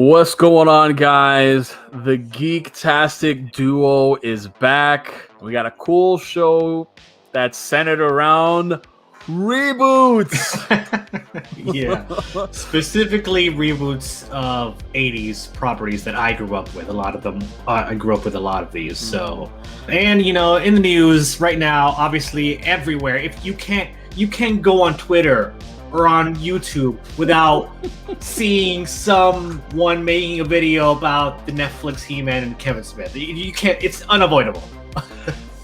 What's going on, guys? The Geek-tastic duo is back. We got a cool show that's centered around reboots. Yeah, specifically reboots of 80s properties that I grew up with. A lot of them. I grew up with a lot of these. So, and in the news right now, obviously everywhere. If you can't go on Twitter or on YouTube without seeing someone making a video about the Netflix He-Man and Kevin Smith. You can't. It's unavoidable.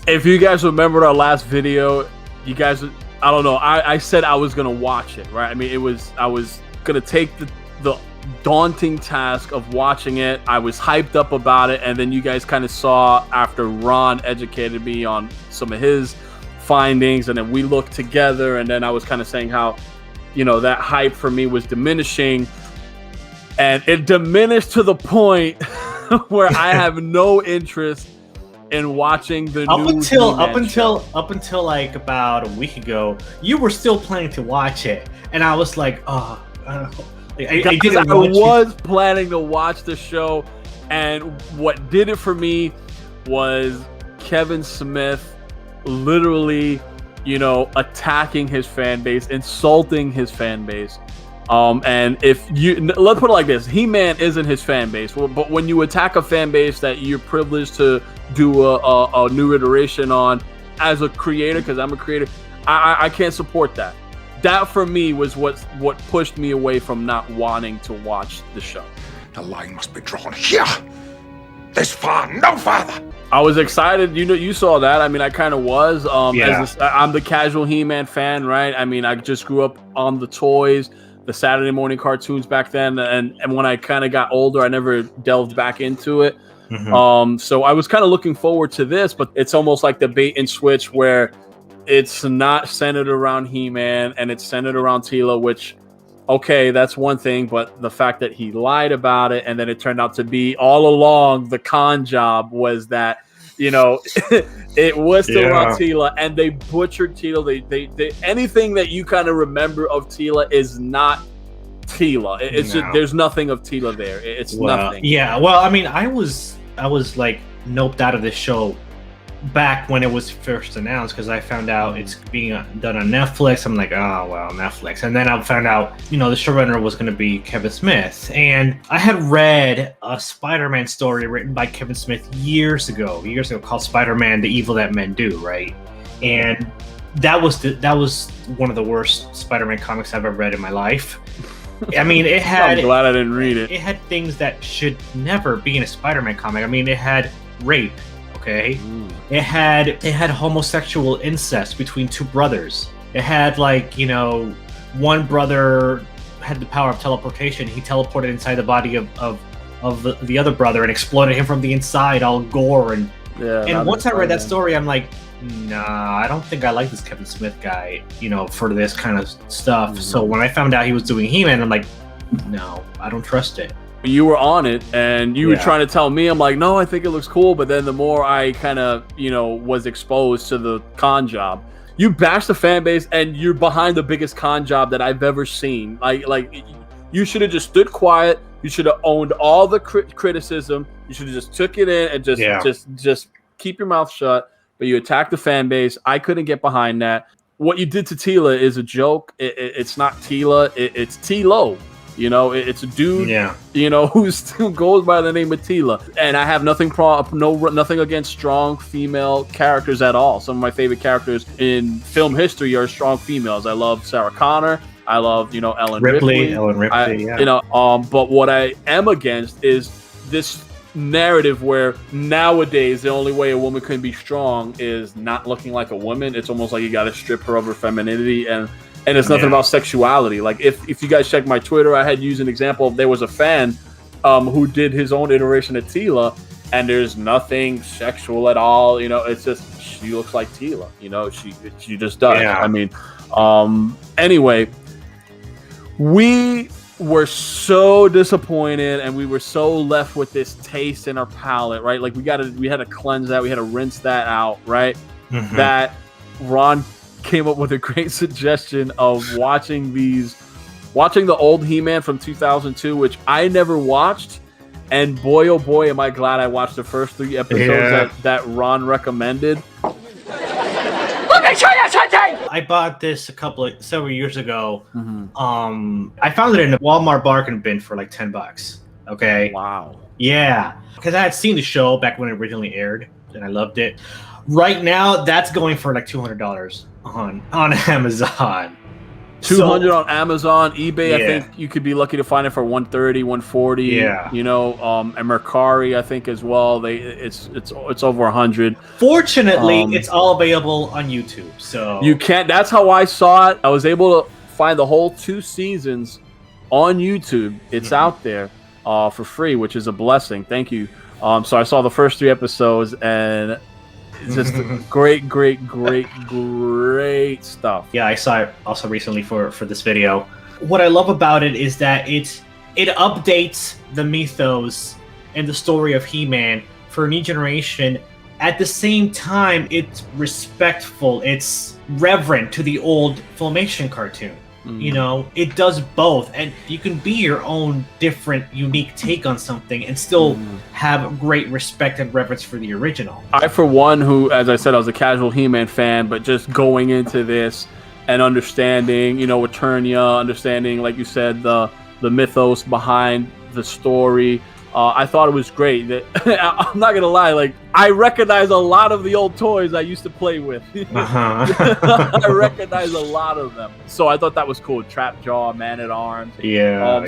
If you guys remembered our last video, you guys, I don't know. I said I was gonna watch it, right? I mean, I was gonna take the daunting task of watching it. I was hyped up about it, and then you guys kind of saw after Ron educated me on some of his findings, and then we looked together, and then I was kind of saying how, that hype for me was diminishing, and it diminished to the point where I have no interest in watching the up until like about a week ago. You were still planning to watch it, and I was like, I was planning to watch the show, and what did it for me was Kevin Smith literally attacking his fan base, insulting his fan base. And if let's put it like this, He-Man isn't his fan base, but when you attack a fan base that you're privileged to do a new iteration on as a creator, because I'm a creator, I can't support that. That for me was what pushed me away from not wanting to watch the show. The line must be drawn here. This far, no farther. I was excited. You saw that. I mean, I kind of was. I'm the casual He-Man fan, right? I mean, I just grew up on the toys, the Saturday morning cartoons back then, and when I kind of got older, I never delved back into it. Mm-hmm. So I was kind of looking forward to this, but it's almost like the bait and switch where it's not centered around He-Man and it's centered around Teela, which, okay, that's one thing, but the fact that he lied about it and then it turned out to be all along the con job was that, it was still around Teela, and they butchered Teela. They anything that you kind of remember of Teela is not Teela. It's just, there's nothing of Teela there. It's nothing. Yeah, well, I mean, I was like noped out of this show back when it was first announced, because I found out it's being done on Netflix. I'm like, oh well, Netflix. And then I found out the showrunner was going to be Kevin Smith, and I had read a Spider-Man story written by Kevin Smith years ago called Spider-Man: The Evil That Men Do, right? And that was one of the worst Spider-Man comics I've ever read in my life. I mean, it had I'm glad I didn't read it. It had things that should never be in a Spider-Man comic. I mean, it had rape. Okay. It had homosexual incest between two brothers. It had one brother had the power of teleportation. He teleported inside the body of the other brother and exploded him from the inside, all gore and once I read that story, I'm like, nah, I don't think I like this Kevin Smith guy, for this kind of stuff. Mm-hmm. So when I found out he was doing He-Man, I'm like, no, I don't trust it. You were on it, and you were trying to tell me, I'm like, no, I think it looks cool. But then the more I kind of, was exposed to the con job, you bash the fan base, and you're behind the biggest con job that I've ever seen. Like you should have just stood quiet. You should have owned all the criticism. You should have just took it in and just keep your mouth shut. But you attacked the fan base. I couldn't get behind that. What you did to Teela is a joke. It's not Teela. It's T-Lo. It's a dude, who goes by the name of Teela. And I have nothing against strong female characters at all. Some of my favorite characters in film history are strong females. I love Sarah Connor. I love, Ellen Ripley. But what I am against is this narrative where nowadays the only way a woman can be strong is not looking like a woman. It's almost like you got to strip her of her femininity, and it's nothing about sexuality. Like if you guys check my Twitter, I had used an example. There was a fan who did his own iteration of Teela, and there's nothing sexual at all. It's just she looks like Teela. She just does. Yeah. I mean, anyway, we were so disappointed, and we were so left with this taste in our palate, right? Like we had to cleanse that. We had to rinse that out, right? Mm-hmm. That Ron came up with a great suggestion of watching these watching the old He-Man from 2002, which I never watched. And boy, oh boy, am I glad I watched the first 3 episodes that Ron recommended. I bought this several years ago. I found it in a Walmart bargain bin for like $10. Okay. Wow. Yeah, because I had seen the show back when it originally aired, and I loved it. Right now, that's going for like $200 on Amazon. 200 on Amazon, eBay. I think you could be lucky to find it for 130, 140. Yeah, you know, and Mercari, I think as well. It's over 100. Fortunately, it's all available on YouTube, so you can't. That's how I saw it. I was able to find the whole 2 seasons on YouTube. It's out there for free, which is a blessing. Thank you. So I saw the first 3 episodes and. It's just great stuff. Yeah, I saw it also recently for this video. What I love about it is that it updates the mythos and the story of He-Man for a new generation. At the same time, it's respectful. It's reverent to the old Filmation cartoon. You know, it does both, and you can be your own different, unique take on something and still have great respect and reverence for the original. I, for one, who, as I said, I was a casual He-Man fan, but just going into this and understanding, you know, Eternia, understanding, like you said, the mythos behind the story. I thought it was great. That I'm not gonna lie, like I recognize a lot of the old toys I used to play with. I recognize a lot of them, so I thought that was cool. Trapjaw, Man-at-Arms,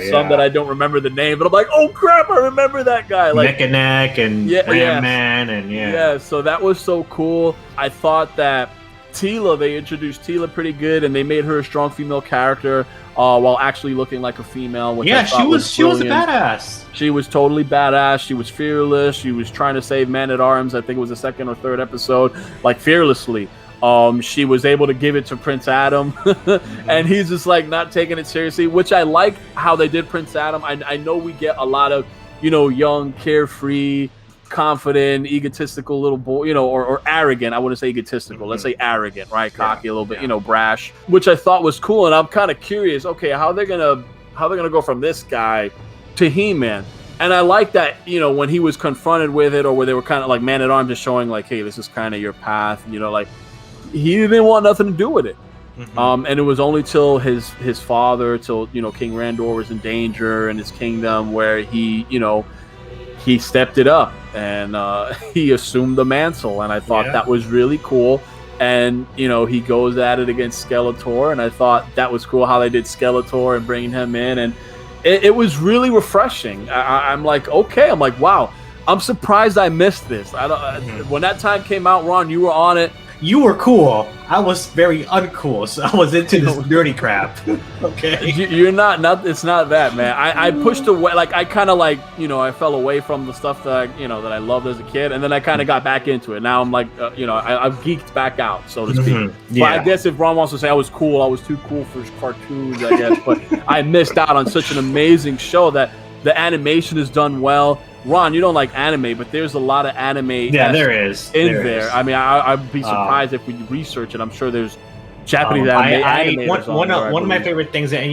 some that I don't remember the name, but I'm like, oh crap, I remember that guy. Like Neck and Neck and Ram Man and so that was so cool. I thought that Teela, they introduced Teela pretty good, and they made her a strong female character while actually looking like a female. Which she was a badass. She was totally badass. She was fearless. She was trying to save Man-at-Arms. I think it was the 2nd or 3rd episode, like fearlessly. She was able to give it to Prince Adam, and he's just like not taking it seriously, which I like how they did Prince Adam. I know we get a lot of, you know, young, carefree, confident, egotistical little boy, you know, or arrogant. I wouldn't say egotistical. Let's say arrogant, right? Cocky, a little bit, you know, brash, which I thought was cool. And I'm kind of curious. Okay, how they're gonna go from this guy to He-Man? And I like that, you know, when he was confronted with it, or where they were kind of like Man-at-Arms just showing like, hey, this is kind of your path, you know, like he didn't want nothing to do with it. And it was only till his father, till, you know, King Randor was in danger in his kingdom, where he, you know, he stepped it up and he assumed the mantle, and I thought that was really cool. And, you know, he goes at it against Skeletor, and I thought that was cool how they did Skeletor and bringing him in, and it was really refreshing. I'm like, okay, I'm like, wow, I'm surprised I missed this. When that time came out, Ron, you were on it. You were cool. I was very uncool, so I was into this dirty crap. Okay, you're not. It's not that, man. I pushed away. Like I kind of like, you know, I fell away from the stuff that that I loved as a kid, and then I kind of got back into it. Now I'm like, you know, I've geeked back out, so to speak. But I guess if Ron wants to say I was cool, I was too cool for cartoons, I guess. But I missed out on such an amazing show that the animation is done well. Ron, you don't like anime, but there's a lot of anime. Yeah, there is. There. I mean, I'd be surprised if we research it. I'm sure there's Japanese animators. One of my favorite things, and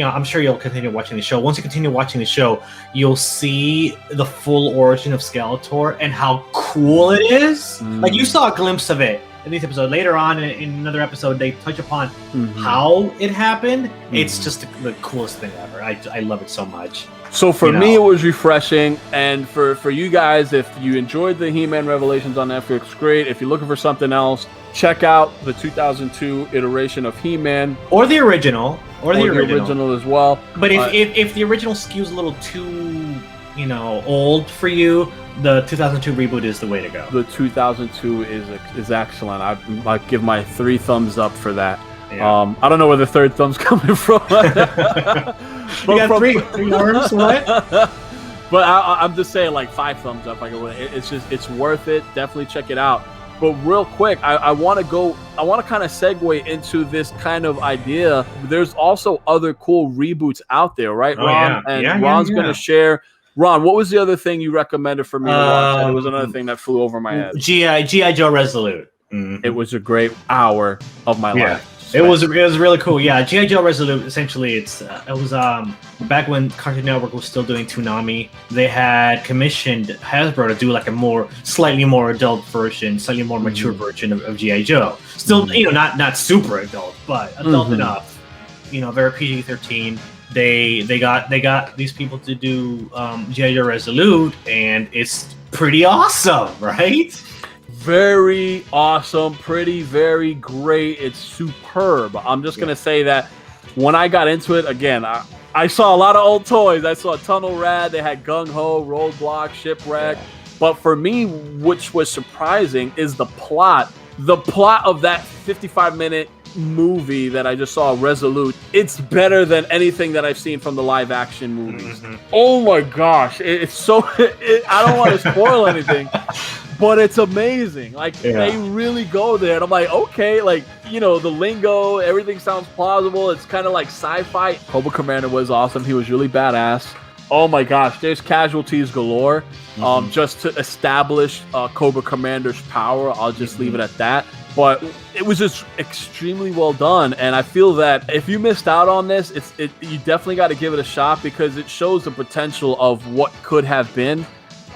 I'm sure you'll continue watching the show. Once you continue watching the show, you'll see the full origin of Skeletor and how cool it is. Like you saw a glimpse of it in this episode. Later on in another episode, they touch upon how it happened. It's just the coolest thing ever. I love it so much. So for me, it was refreshing, and for you guys, if you enjoyed the He-Man Revelations on Netflix, great. If you're looking for something else, check out the 2002 iteration of He-Man, or the original, or the original as well. But if the original skews a little too, old for you, the 2002 reboot is the way to go. The 2002 is excellent. I give my 3 thumbs up for that. Yeah. I don't know where the 3rd thumb's coming from. You got three arms, what? But I'm just saying, like 5 thumbs up. It's worth it. Definitely check it out. But real quick, I want to kind of segue into this kind of idea. There's also other cool reboots out there, right, Ron? Ron's going to share. Ron, what was the other thing you recommended for me to watch? And it was another thing that flew over my head. G.I. Joe Resolute. It was a great hour of my life. It was really cool. Yeah, G.I. Joe Resolute. Essentially, it was back when Cartoon Network was still doing Toonami. They had commissioned Hasbro to do like a slightly more adult version, slightly more mature version of G.I. Joe. Still, not super adult, but adult enough. Very PG-13. They got these people to do G.I. Joe Resolute, and it's pretty awesome, right? Very awesome, pretty, very great. It's superb. I'm just going to say that when I got into it, again, I saw a lot of old toys. I saw Tunnel Rat, they had Gung Ho, Roadblock, Shipwreck. Yeah. But for me, which was surprising, is the plot. The plot of that 55-minute movie that I just saw, Resolute, it's better than anything that I've seen from the live-action movies. Oh my gosh. It's so... I don't want to spoil anything. But it's amazing. They really go there. And I'm like, okay, the lingo, everything sounds plausible. It's kind of like sci-fi. Cobra Commander was awesome. He was really badass. Oh my gosh, there's casualties galore. Just to establish Cobra Commander's power. I'll just leave it at that. But it was just extremely well done. And I feel that if you missed out on this, you definitely got to give it a shot because it shows the potential of what could have been.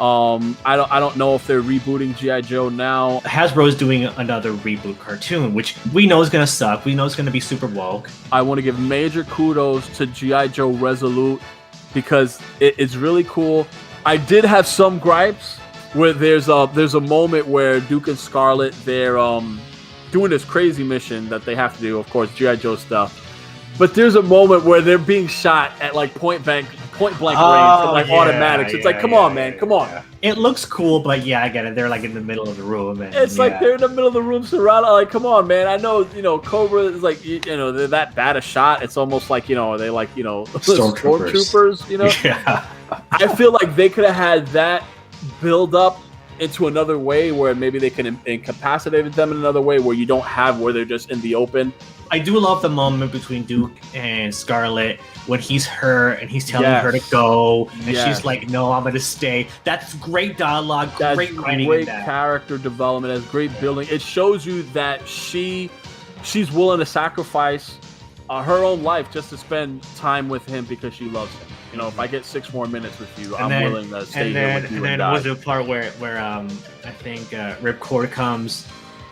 I don't know if they're rebooting G.I. Joe now. Hasbro is doing another reboot cartoon, which we know is going to suck. We know it's going to be super woke. I want to give major kudos to G.I. Joe Resolute because it's really cool. I did have some gripes where there's a moment where Duke and Scarlet, they're doing this crazy mission that they have to do, of course, G.I. Joe stuff. But there's a moment where they're being shot at point blank range from automatics. It's come on, man, come on. Yeah. It looks cool, but I get it. They're in the middle of the room. And, it's they're in the middle of the room surrounded. Come on, man. I know, Cobra is they're that bad a shot. It's almost like, they stormtroopers, Yeah. I feel like they could have had that build up into another way where maybe they can incapacitate them in another way where you don't have where they're just in the open. I do love the moment between Duke and Scarlet when he's her and he's telling her to go, and she's like, "No, I'm gonna stay." That's great dialogue, great writing, great character development, that's great building. It shows you that she's willing to sacrifice her own life just to spend time with him because she loves him. If I get 6 more minutes with you, I'm willing to stay here with you. And then was the part where I think Ripcord comes.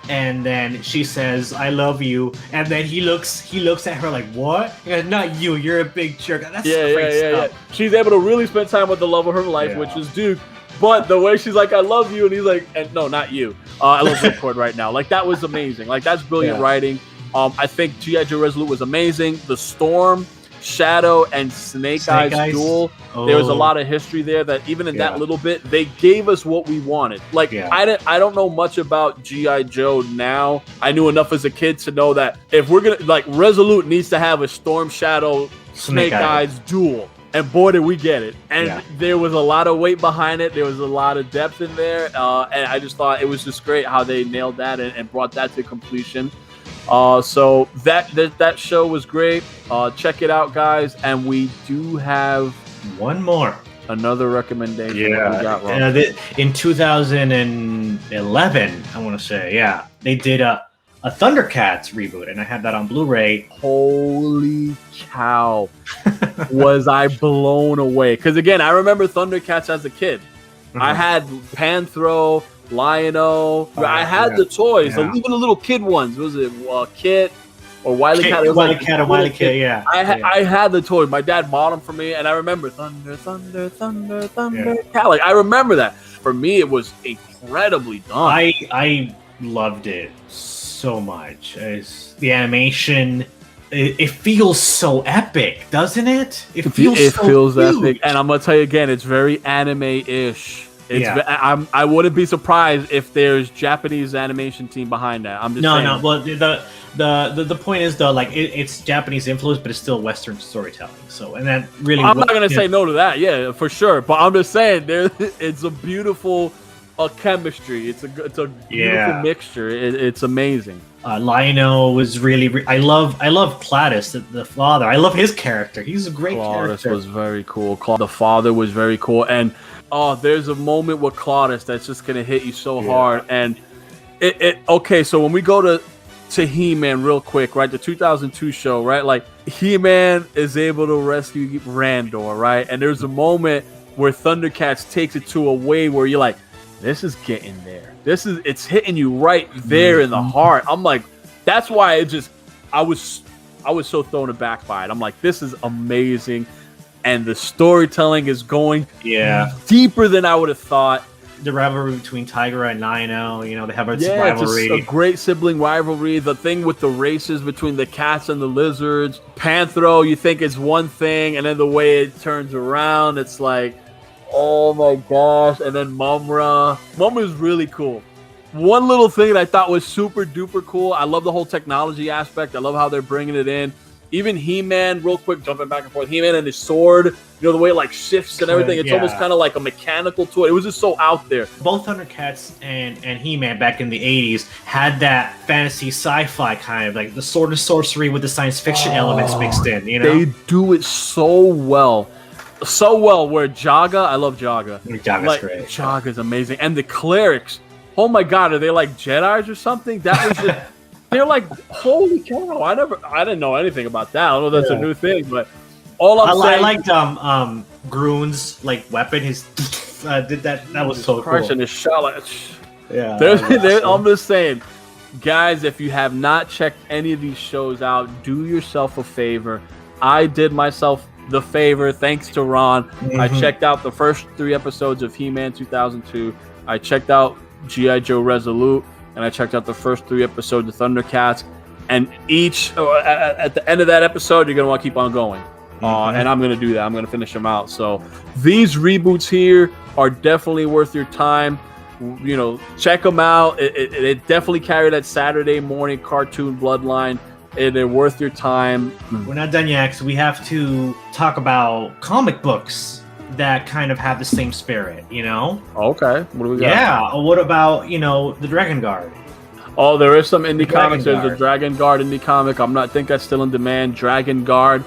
And then she says, "I love you," and then he looks at her like, "What?" He goes, "Not you. You're a big jerk." That's great stuff. Yeah. She's able to really spend time with the love of her life, which is Duke. But the way she's like, "I love you," and he's like, "No, not you. I love Ripcord right now." That was amazing. That's brilliant writing. I think G.I. Joe Resolute was amazing. The Storm, Shadow, and Snake Eyes duel. There was a lot of history there that even in that little bit, they gave us what we wanted. I don't know much about G.I. Joe now. I knew enough as a kid to know that if we're going to, Resolute needs to have a Storm, Shadow, Snake Eyes duel. And boy, did we get it. And there was a lot of weight behind it. There was a lot of depth in there. And I just thought it was just great how they nailed that and brought that to completion. So that show was great. Check it out, guys. And we do have another recommendation. Yeah, we got in 2011, I want to say, they did a Thundercats reboot, and I had that on Blu-ray. Holy cow! Was I blown away? Because again, I remember Thundercats as a kid. I had Panthro, Lion-O. I had the toys, even the little kid ones. Was it Kit or Wily Cat? Wily Cat, yeah. I had the toys. My dad bought them for me, and I remember Thunder, Cat. I remember that. For me, it was incredibly done. I loved it so much. The animation. It feels so epic, doesn't it? It feels epic, and I'm gonna tell you again, it's very anime-ish. I wouldn't be surprised if there's Japanese animation team behind that. I'm just saying. No. Well, the point is though, it's Japanese influence, but it's still Western storytelling. So, and that really, I'm not gonna say no to that. Yeah, for sure. But I'm just saying, it's a beautiful chemistry. It's a beautiful mixture. It's amazing. Lion-O was really. I love Cladus, the father. I love his character. He's a great character. Cladus was very cool. The father was very cool, and there's a moment with Cladus that's just gonna hit you so hard. And okay, so when we go to to He-Man real quick, right? The 2002 show, right? Like He-Man is able to rescue Randor, right? And there's a moment where Thundercats takes it to a way where you're like, this is getting there. It's hitting you right there in the heart. I'm like, that's why I was so thrown aback by it. I'm like, this is amazing. And the storytelling is going deeper than I would have thought. The rivalry between Tigra and Nino, you know, they have a rivalry. It's a great sibling rivalry. The thing with the races between the cats and the lizards. Panthro, you think it's one thing, and then the way it turns around, it's like, oh my gosh. And then Mumra. Mumra's really cool. One little thing that I thought was super duper cool. I love the whole technology aspect. I love how they're bringing it in. Even He-Man, real quick, jumping back and forth. He-Man and his sword, you know, the way it like shifts and everything. It's almost kind of like a mechanical tool. It was just so out there. Both Thundercats and He-Man back in the 80s had that fantasy sci-fi kind of like the sword and sorcery with the science fiction elements mixed in, you know? They do it so well. So well, where Jaga, I love Jaga. Jaga's great. Jaga's amazing. And the clerics, oh my God, are they like Jedis or something? That was just... They're like, holy cow! I didn't know anything about that. I don't know if that's a new thing, but all I'm saying, I liked Groon's like weapon. His did that. That was so cool. And his shot, like, yeah. I'm just saying, guys, if you have not checked any of these shows out, do yourself a favor. I did myself the favor, thanks to Ron. I checked out the first 3 episodes of He-Man 2002. I checked out G.I. Joe Resolute. And I checked out the first 3 episodes of Thundercats, and at the end of that episode, you're gonna want to keep on going. And I'm gonna do that. I'm gonna finish them out. So these reboots here are definitely worth your time. You know, check them out. It definitely carry that Saturday morning cartoon bloodline. They're worth your time. We're not done yet, because we have to talk about comic books that kind of have the same spirit, you know? Okay, what do we got? Yeah, what about, you know, the Dragon Guard? Oh, there is some indie comics. There's a Dragon Guard indie comic. I think that's still in demand. Dragon Guard.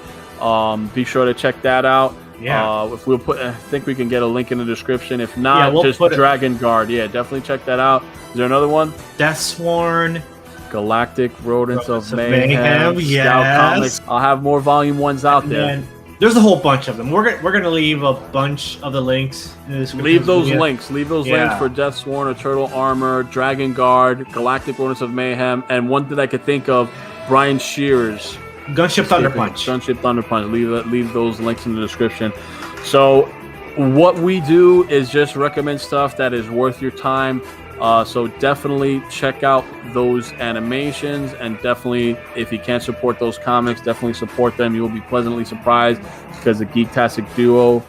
Be sure to check that out. Yeah. If we'll I think we can get a link in the description. If not, just Dragon Guard. Yeah, definitely check that out. Is there another one? Deathsworn. Galactic Rodents of Mayhem. Yes. Scout Comics. I'll have more volume ones out there. There's a whole bunch of them. We're gonna leave a bunch of the links in the description. Leave those links. Leave those links for Deathsworn or Turtle Armor, Dragon Guard, Galactic Rodents of Mayhem, and one that I could think of, Brian Shearer's Gunship Thunder Punch. Gunship Thunder Punch. Leave those links in the description. So what we do is just recommend stuff that is worth your time. So definitely check out those animations, and definitely, if you can't support those comics, definitely support them. You will be pleasantly surprised, because the Geektastic Duo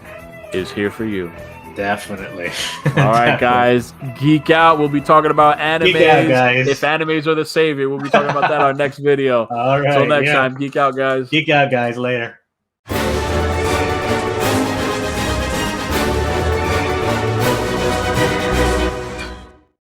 is here for you. Definitely. All right, guys. Geek out. We'll be talking about animes. Geek out, guys. If animes are the savior, we'll be talking about that on our next video. All right. Until next time, geek out, guys. Geek out, guys. Later.